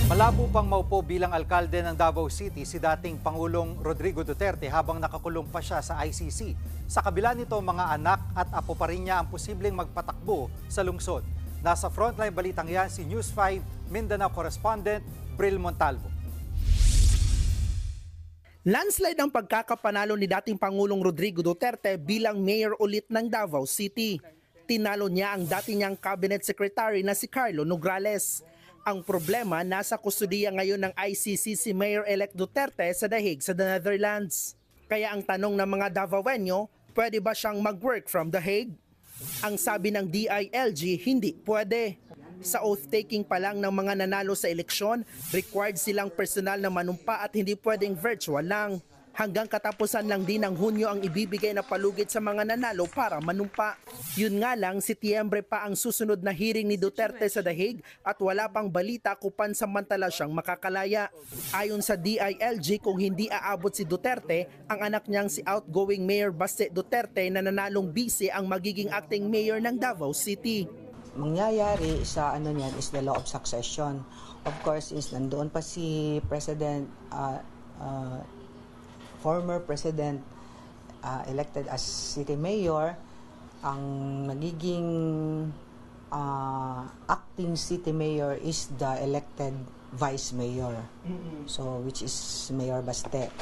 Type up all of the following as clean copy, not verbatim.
Malabo pang maupo bilang alkalde ng Davao City si dating Pangulong Rodrigo Duterte habang nakakulong pa siya sa ICC. Sa kabila nito, mga anak at apo pa rin niya ang posibleng magpatakbo sa lungsod. Nasa frontline balitang yan si News 5 Mindanao correspondent Bril Montalvo. Landslide ang pagkakapanalo ni dating Pangulong Rodrigo Duterte bilang mayor ulit ng Davao City. Tinalo niya ang dati niyang cabinet secretary na si Carlo Nograles. Ang problema, nasa kustudiya ngayon ng ICC si Mayor-elect Duterte sa The Hague sa The Netherlands. Kaya ang tanong ng mga Davaoenyo, pwede ba siyang mag-work from The Hague? Ang sabi ng DILG, hindi pwede. Sa oath-taking pa lang ng mga nanalo sa eleksyon, required silang personal na manumpa at hindi pwedeng virtual lang. Hanggang katapusan lang din ng Hunyo ang ibibigay na palugit sa mga nanalo para manumpa. Yun nga lang, Setyembre pa ang susunod na hearing ni Duterte sa The Hague at wala pang balita kung pansamantala siyang makakalaya. Ayon sa DILG, kung hindi aabot si Duterte, ang anak niyang si outgoing Mayor Baste Duterte na nanalong bise ang magiging acting mayor ng Davao City. Mangyayari sa niyan is the law of succession. Of course, is nandoon pa si President former President elected as city mayor, ang nagiging acting city mayor is the elected vice mayor. So which is Mayor Baste.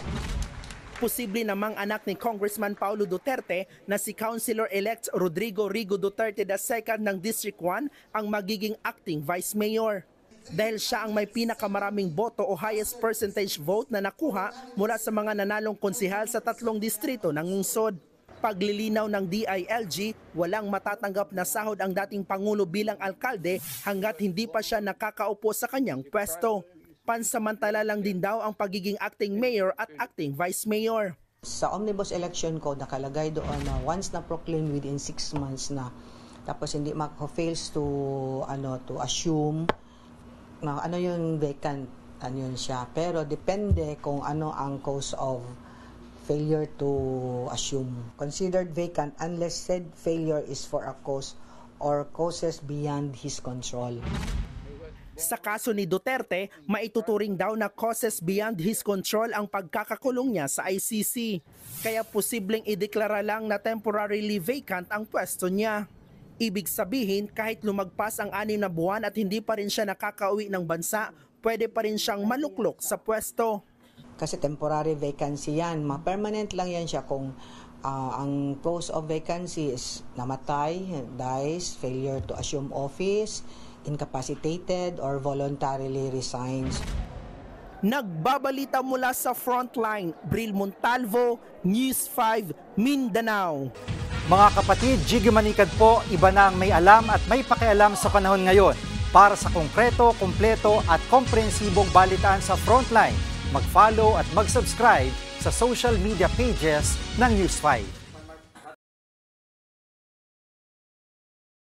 Posible namang anak ni Congressman Paulo Duterte na si Councilor-elect Rodrigo Rigo Duterte II ng District 1 ang magiging acting vice mayor. Dahil siya ang may pinakamaraming boto o highest percentage vote na nakuha mula sa mga nanalong konsihal sa 3 distrito ng lungsod. Paglilinaw ng DILG, walang matatanggap na sahod ang dating Pangulo bilang alkalde hanggat hindi pa siya nakakaupo sa kanyang pwesto. Pansamantala lang din daw ang pagiging acting mayor at acting vice mayor. Sa Omnibus Election Code nakalagay doon na once na proclaim within 6 months na, tapos hindi fails to assume na yung vacant, yun siya. Pero depende kung ano ang cause of failure to assume. Considered vacant unless said failure is for a cause or causes beyond his control. Sa kaso ni Duterte, maituturing daw na causes beyond his control ang pagkakakulong niya sa ICC. Kaya posibleng ideklara lang na temporarily vacant ang pwesto niya. Ibig sabihin, kahit lumagpas ang 6 na buwan at hindi pa rin siya nakakauwi ng bansa, pwede pa rin siyang maluklok sa pwesto. Kasi temporary vacancy yan. Ma-permanent lang yan siya kung ang cause of vacancy is namatay, dies, failure to assume office, incapacitated, or voluntarily resigns. Nagbabalita mula sa Frontline, Bril Montalvo, News 5, Mindanao. Mga kapatid, Jiggy Manikad po, iba na ang may alam at may pakialam sa panahon ngayon. Para sa konkreto, kumpleto at komprehensibong balitaan sa Frontline, mag-follow at mag-subscribe sa social media pages ng News 5.